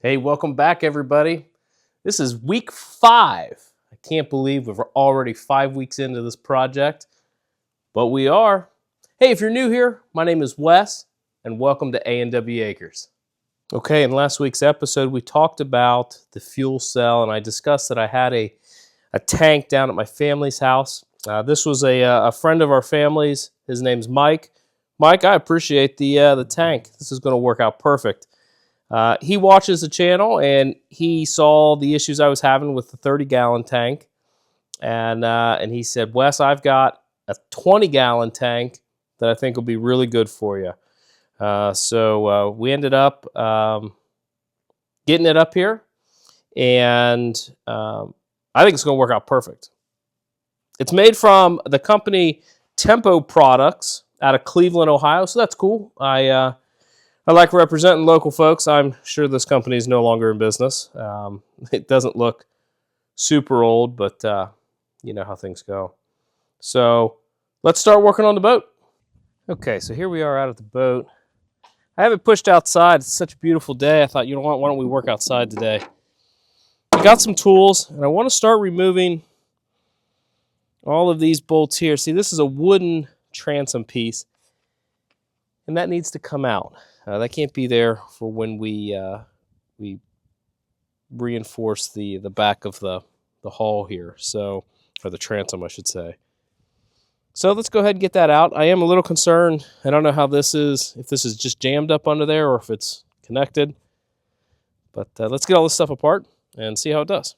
Hey, welcome back, everybody. This is week 5. I can't believe we're already 5 weeks into this project, but we are. Hey, if you're new here, my name is Wes, and welcome to A&W Acres. Okay, in last week's episode, we talked about the fuel cell, and I discussed that I had a tank down at my family's house. This was a friend of our family's. His name's Mike. Mike, I appreciate the tank. This is going to work out perfect. He watches the channel, and he saw the issues I was having with the 30-gallon tank, and he said, Wes, I've got a 20-gallon tank that I think will be really good for you. So we ended up getting it up here, and I think it's going to work out perfect. It's made from the company Tempo Products out of Cleveland, Ohio, so that's cool. I like representing local folks. I'm sure this company is no longer in business. It doesn't look super old, but you know how things go. So let's start working on the boat. Okay, so here we are out at the boat. I have it pushed outside. It's such a beautiful day. I thought, you know what, why don't we work outside today? I got some tools, and I want to start removing all of these bolts here. See, this is a wooden transom piece, and that needs to come out. That can't be there for when we reinforce the back of the hull here, so, or the transom, I should say. So let's go ahead and get that out. I am a little concerned. I don't know how this is, if this is just jammed up under there or if it's connected. But let's get all this stuff apart and see how it does.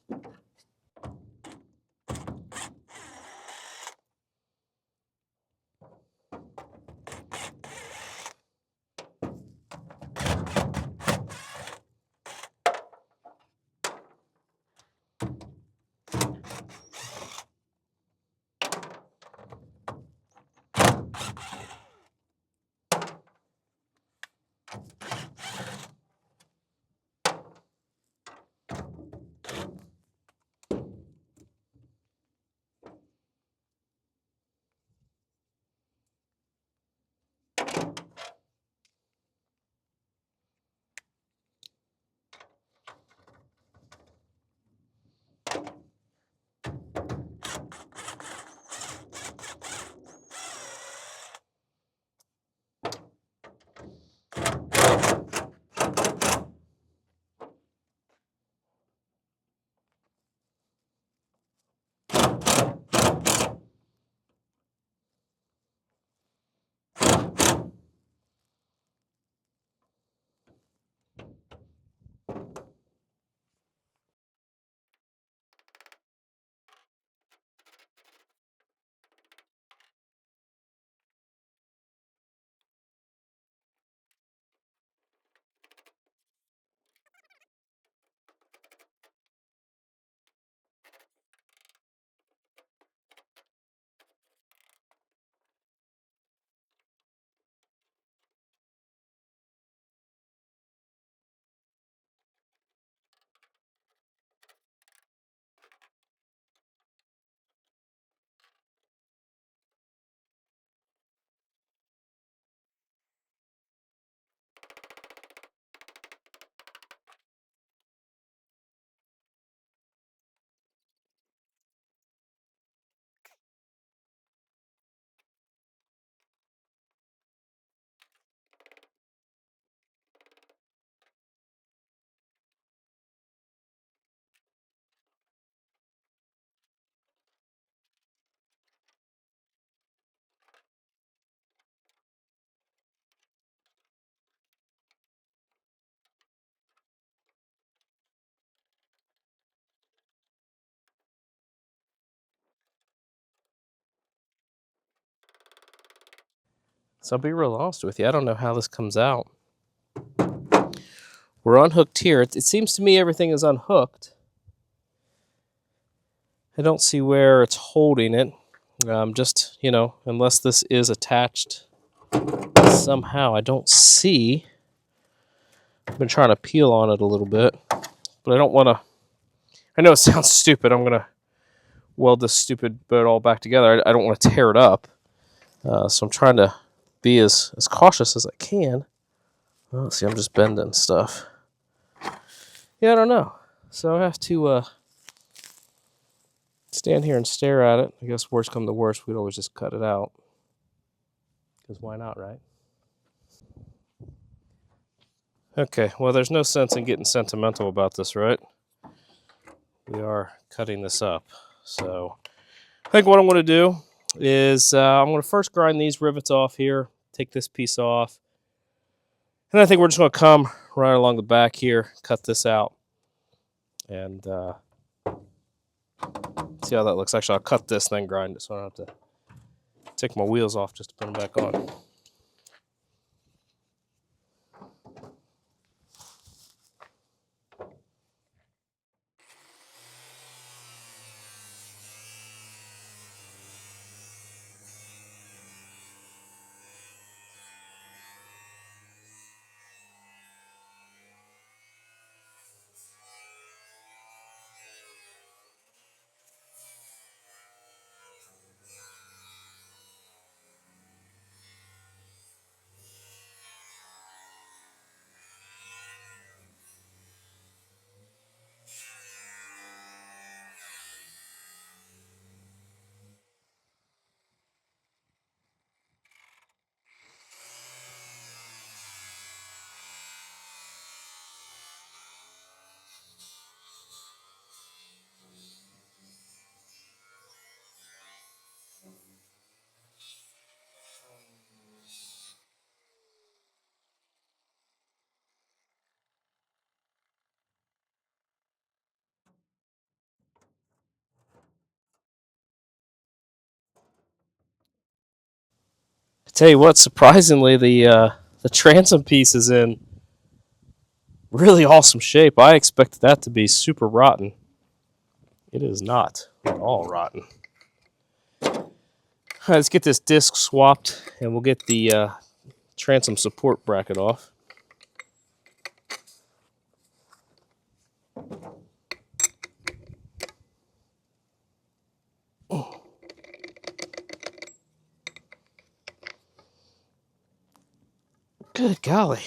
So I'll be real honest with you. I don't know how this comes out. We're unhooked here. It seems to me everything is unhooked. I don't see where it's holding it. Just, you know, unless this is attached somehow. I don't see. I've been trying to peel on it a little bit, but I don't want to. I know it sounds stupid. I'm going to weld this stupid boat all back together. I don't want to tear it up. So I'm trying to be as cautious as I can. Oh, see, I'm just bending stuff. Yeah, I don't know. So I have to stand here and stare at it. I guess worst come to worst, we'd always just cut it out. Because why not, right? Okay, well, there's no sense in getting sentimental about this, right? We are cutting this up. So I think what I'm going to do is I'm going to first grind these rivets off here, take this piece off, and I think we're just going to come right along the back here, cut this out, and see how that looks. Actually, I'll cut this, then grind it, so I don't have to take my wheels off just to put them back on. I tell you what, surprisingly, the transom piece is in really awesome shape. I expected that to be super rotten. It is not at all rotten. All right, let's get this disc swapped, and we'll get the transom support bracket off. Good golly.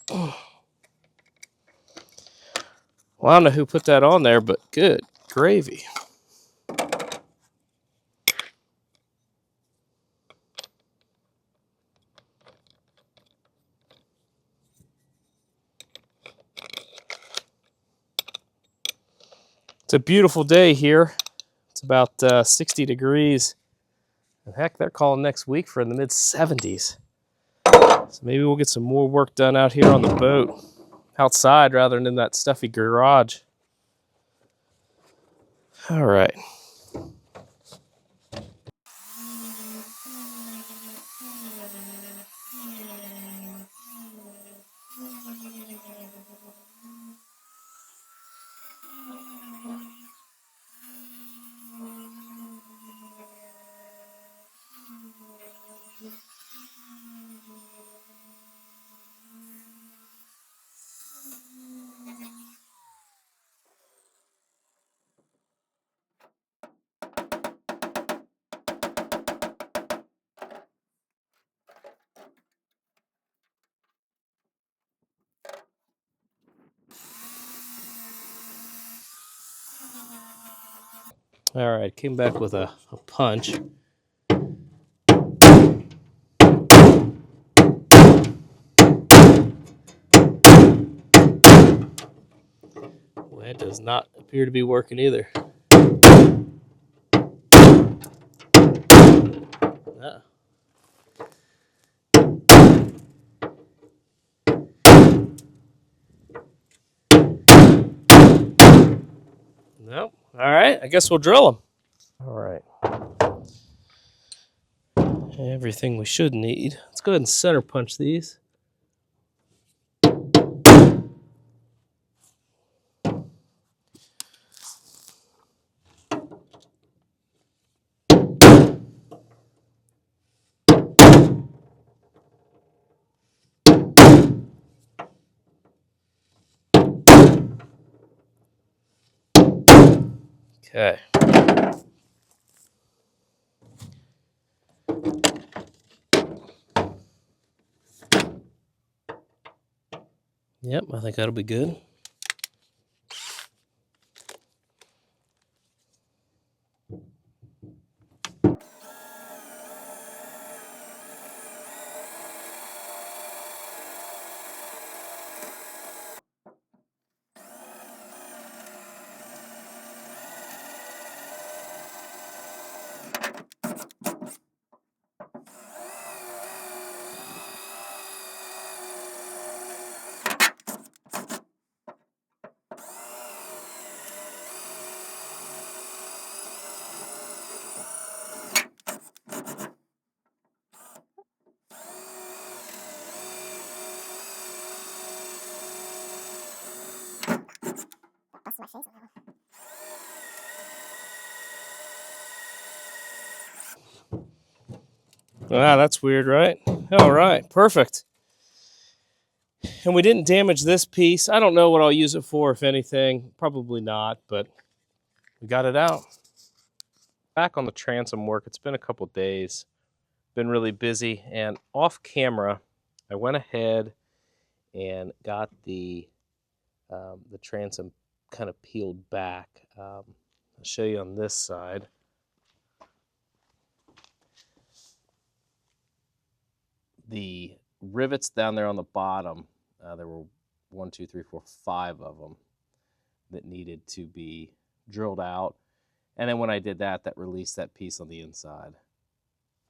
Well, I don't know who put that on there, but good gravy. It's a beautiful day here. It's about 60 degrees. And heck, they're calling next week for in the mid 70s. So maybe we'll get some more work done out here on the boat, outside rather than in that stuffy garage. All right. All right, came back with a punch. Well, that does not appear to be working either. Uh, Nope. All right, I guess we'll drill them. All right. Everything we should need. Let's go ahead and center punch these. Okay. Yep, I think that'll be good. Ah, that's weird, right? All right, perfect. And we didn't damage this piece. I don't know what I'll use it for, if anything. Probably not, but we got it out. Back on the transom work, it's been a couple days. Been really busy, and off camera, I went ahead and got the transom kind of peeled back. I'll show you on this side. The rivets down there on the bottom, there were 1, 2, 3, 4, 5 of them that needed to be drilled out. And then when I did that, that released that piece on the inside.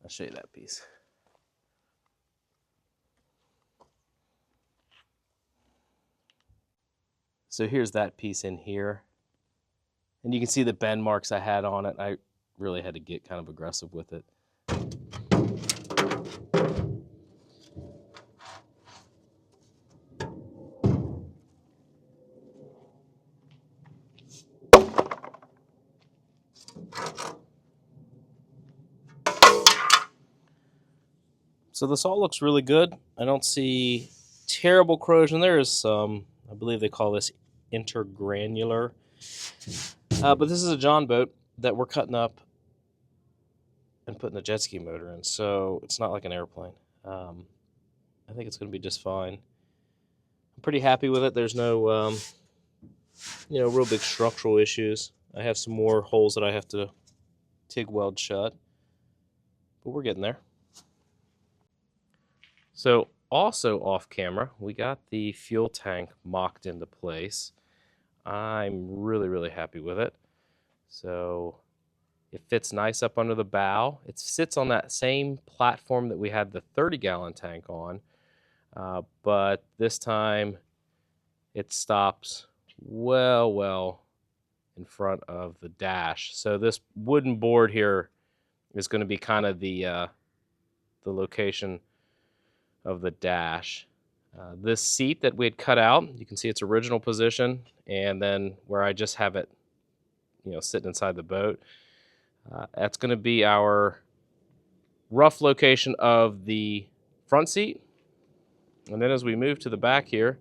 I'll show you that piece. So here's that piece in here. And you can see the bend marks I had on it. I really had to get kind of aggressive with it. So this all looks really good. I don't see terrible corrosion. There is some, I believe they call this intergranular. But this is a Jon boat that we're cutting up and putting a jet ski motor in, so it's not like an airplane. I think it's going to be just fine. I'm pretty happy with it. There's no, real big structural issues. I have some more holes that I have to TIG weld shut, but we're getting there. So also off camera, we got the fuel tank mocked into place. I'm really, really happy with it. So it fits nice up under the bow. It sits on that same platform that we had the 30-gallon tank on, but this time it stops well in front of the dash. So this wooden board here is going to be kind of the location of the dash. This seat that we had cut out, you can see its original position, and then where I just have it, sitting inside the boat. That's going to be our rough location of the front seat. And then as we move to the back here,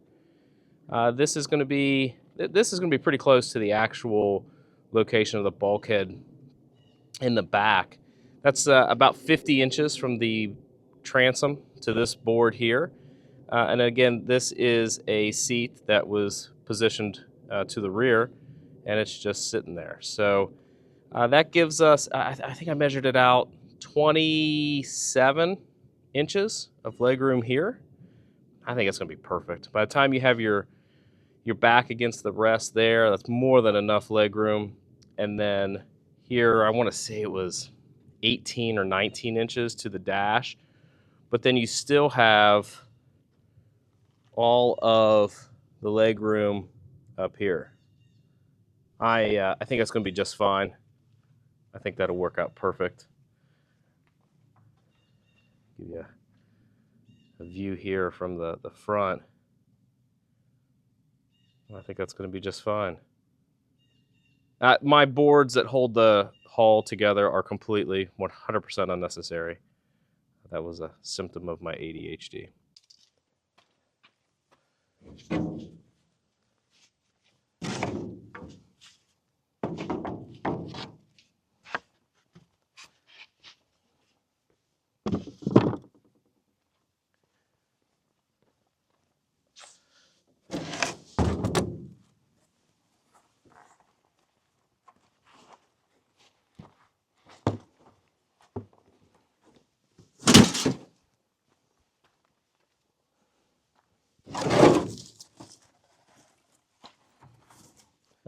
this is going to be pretty close to the actual location of the bulkhead in the back. That's about 50 inches from the transom to this board here. And again, this is a seat that was positioned to the rear, and it's just sitting there. So that gives us, I think I measured it out, 27 inches of legroom here. I think it's going to be perfect. By the time you have your back against the rest there, that's more than enough legroom. And then here, I want to say it was 18 or 19 inches to the dash. But then you still have all of the legroom up here. I think that's going to be just fine. I think that'll work out perfect. Give you a view here from the front. I think that's going to be just fine. My boards that hold the hull together are completely 100% unnecessary. That was a symptom of my ADHD.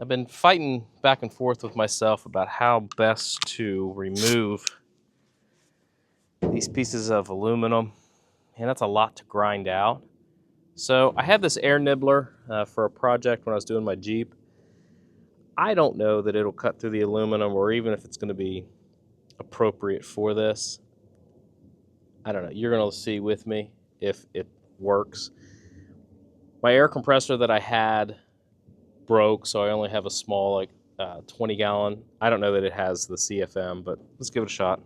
I've been fighting back and forth with myself about how best to remove these pieces of aluminum, and that's a lot to grind out. So I had this air nibbler for a project when I was doing my Jeep. I don't know that it'll cut through the aluminum or even if it's going to be appropriate for this. I don't know. You're going to see with me if it works. My air compressor that I had broke, so I only have a small, like 20 gallon. I don't know that it has the CFM, but let's give it a shot.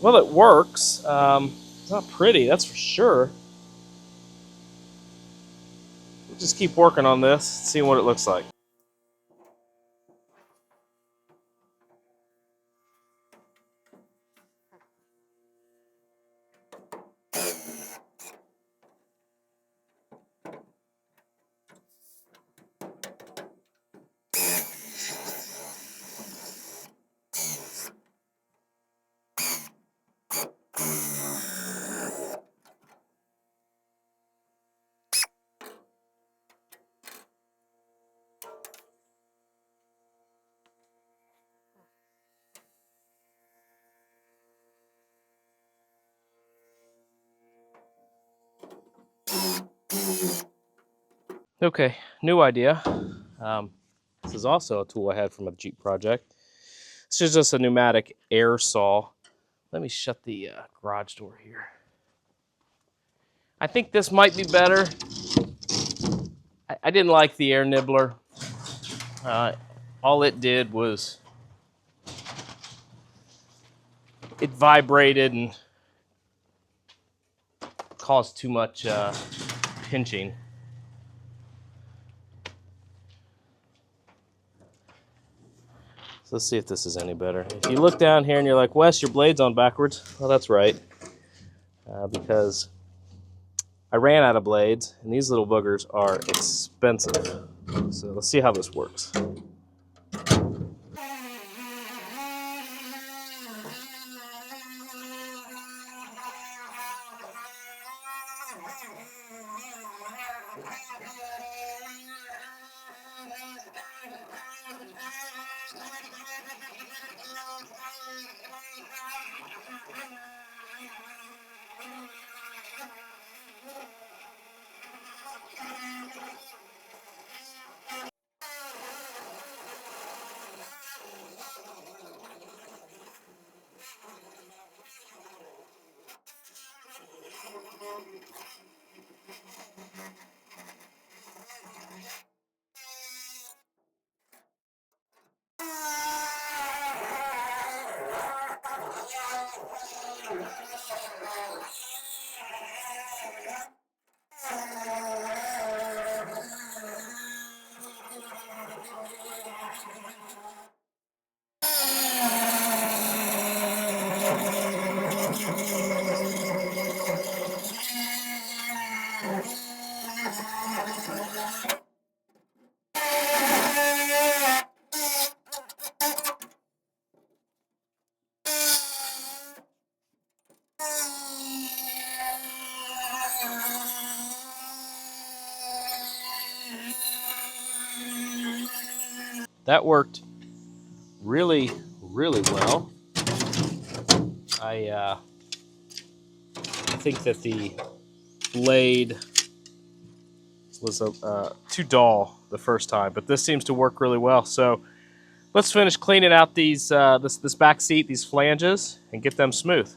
Well, it works. It's not pretty, that's for sure. We'll just keep working on this, seeing what it looks like. Okay, new idea. This is also a tool I had from a Jeep project. This is just a pneumatic air saw. Let me shut the garage door here. I think this might be better. I didn't like the air nibbler. All it did was it vibrated and caused too much pinching. So let's see if this is any better. If you look down here and you're like, Wes, your blade's on backwards. Well, that's right. Because I ran out of blades, and these little boogers are expensive. So let's see how this works. That worked really, really well. I think that the blade was too dull the first time, but this seems to work really well. So let's finish cleaning out these this back seat, these flanges, and get them smooth.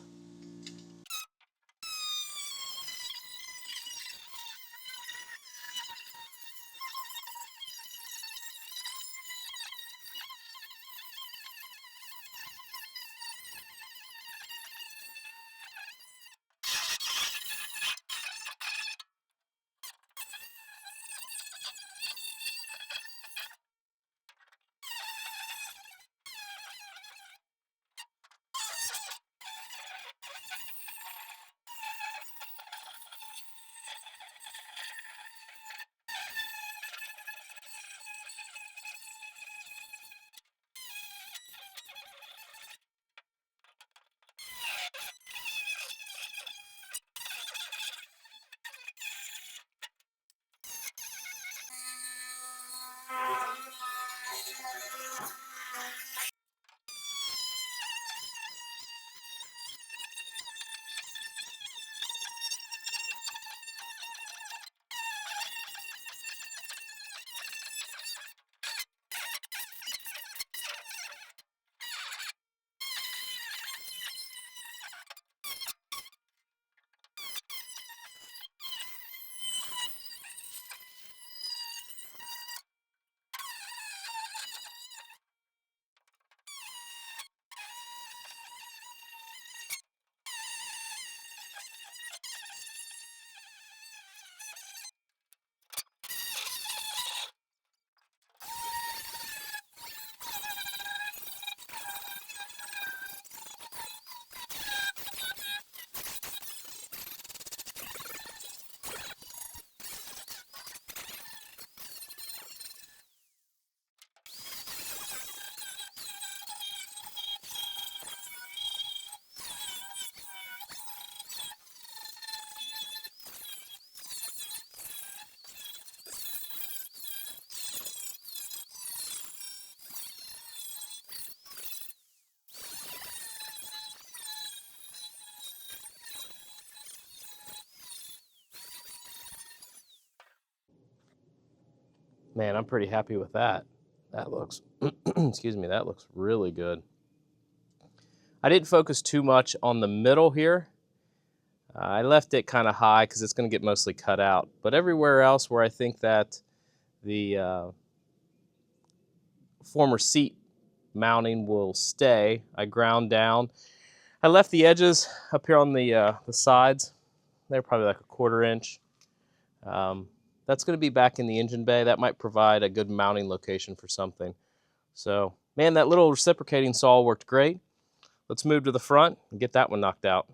Man, I'm pretty happy with that. That looks, excuse me, that looks really good. I didn't focus too much on the middle here. I left it kind of high because it's going to get mostly cut out. But everywhere else where I think that the former seat mounting will stay, I ground down. I left the edges up here on the sides. They're probably like a 1/4 inch. That's going to be back in the engine bay. That might provide a good mounting location for something. So, man, that little reciprocating saw worked great. Let's move to the front and get that one knocked out.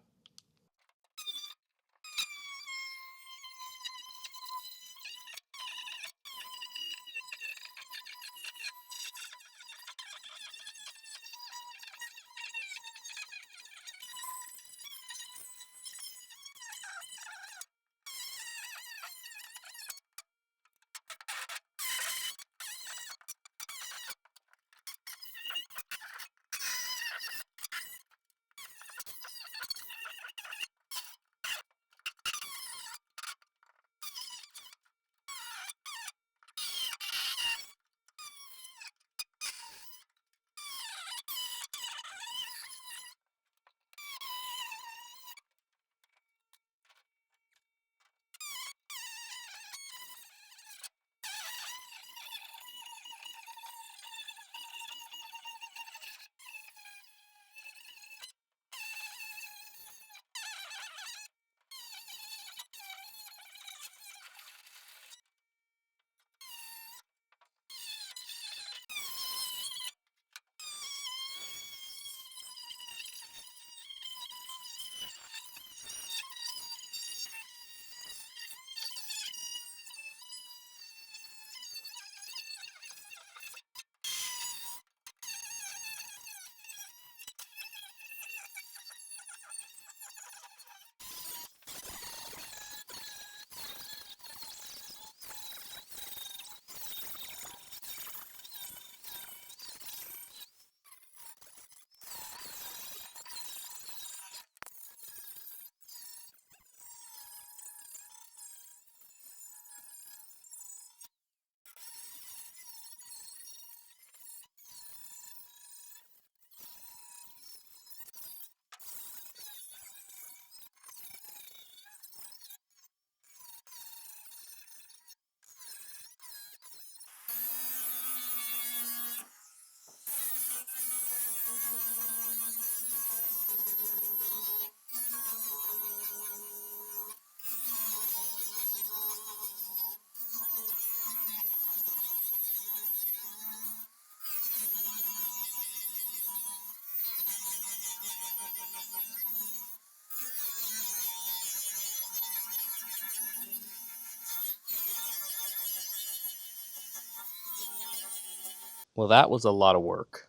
Well, that was a lot of work.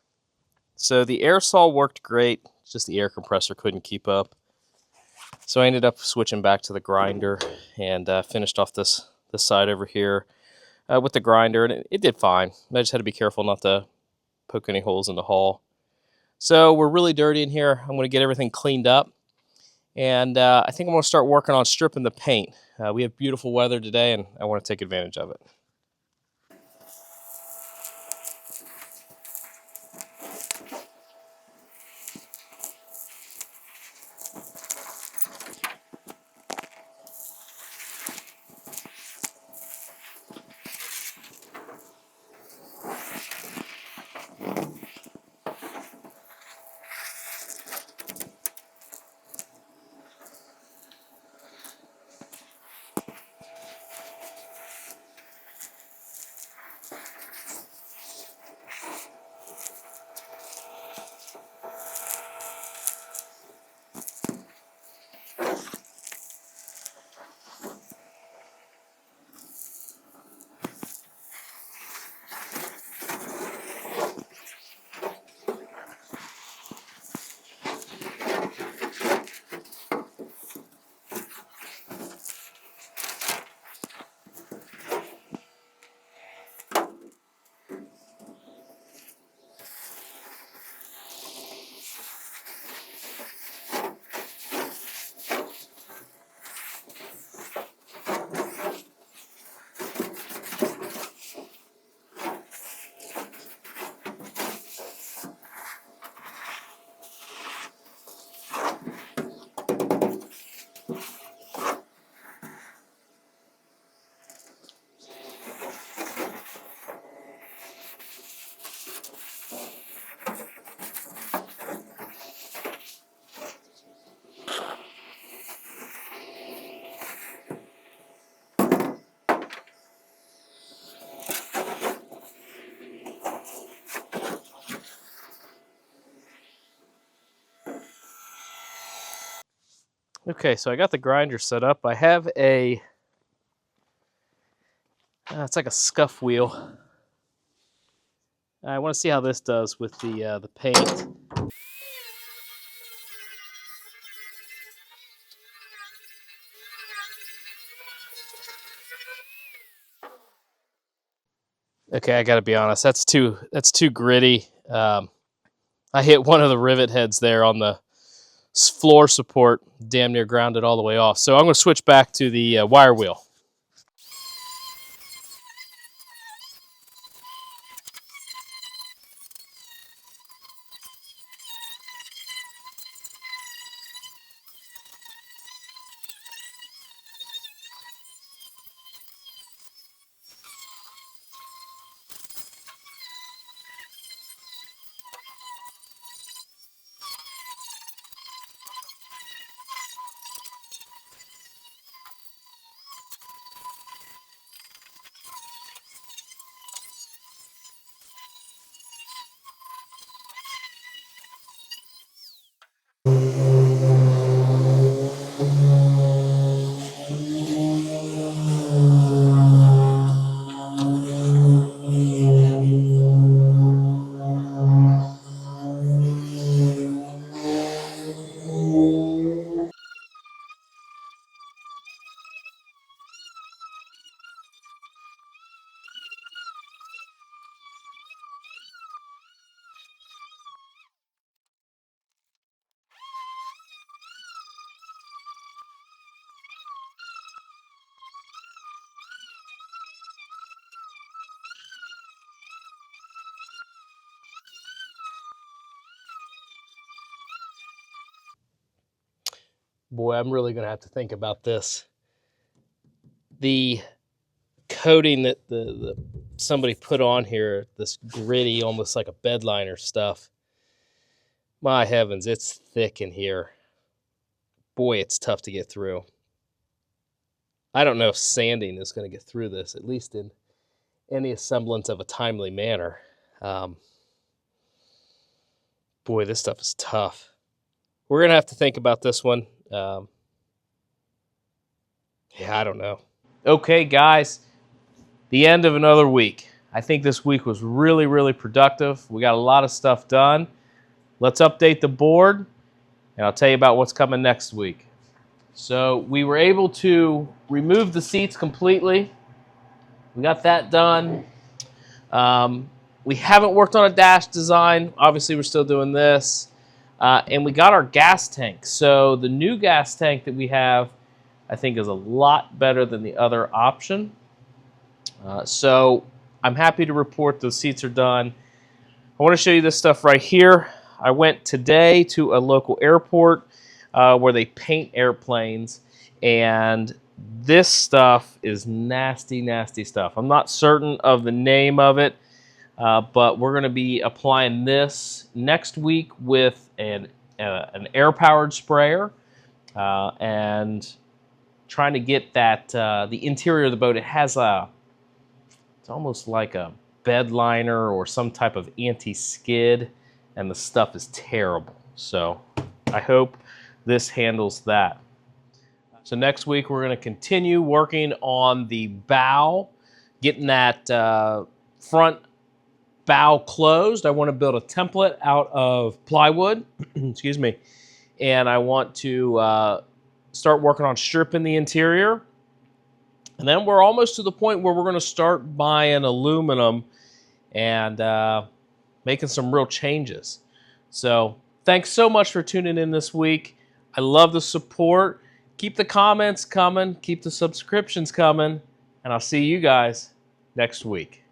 So the air saw worked great, it's just the air compressor couldn't keep up. So I ended up switching back to the grinder and finished off this side over here with the grinder, and it did fine. I just had to be careful not to poke any holes in the hull. So we're really dirty in here. I'm going to get everything cleaned up. And I think I'm going to start working on stripping the paint. We have beautiful weather today, and I want to take advantage of it. Okay, so I got the grinder set up. I have a, it's like a scuff wheel. I want to see how this does with the paint. Okay, I got to be honest. That's too gritty. I hit one of the rivet heads there on the floor support, damn near ground it all the way off. So I'm going to switch back to the wire wheel. Boy, I'm really going to have to think about this. The coating that the somebody put on here, this gritty, almost like a bed liner stuff. My heavens, it's thick in here. Boy, it's tough to get through. I don't know if sanding is going to get through this, at least in any semblance of a timely manner. Boy, this stuff is tough. We're going to have to think about this one. Yeah, I don't know. Okay, guys, the end of another week. I think this week was really, really productive. We got a lot of stuff done. Let's update the board, and I'll tell you about what's coming next week. So we were able to remove the seats completely. We got that done. We haven't worked on a dash design. Obviously, we're still doing this. And we got our gas tank. So the new gas tank that we have, I think, is a lot better than the other option. So I'm happy to report those seats are done. I want to show you this stuff right here. I went today to a local airport where they paint airplanes, and this stuff is nasty, nasty stuff. I'm not certain of the name of it, but we're going to be applying this next week with an air-powered sprayer and trying to get that the interior of the boat. It has it's almost like a bed liner or some type of anti-skid, and the stuff is terrible. So I hope this handles that. So next week we're going to continue working on the bow, getting that front bow closed. I want to build a template out of plywood, excuse me, and I want to start working on stripping the interior. And then we're almost to the point where we're going to start buying aluminum and making some real changes. So thanks so much for tuning in this week. I love the support. Keep the comments coming. Keep the subscriptions coming. And I'll see you guys next week.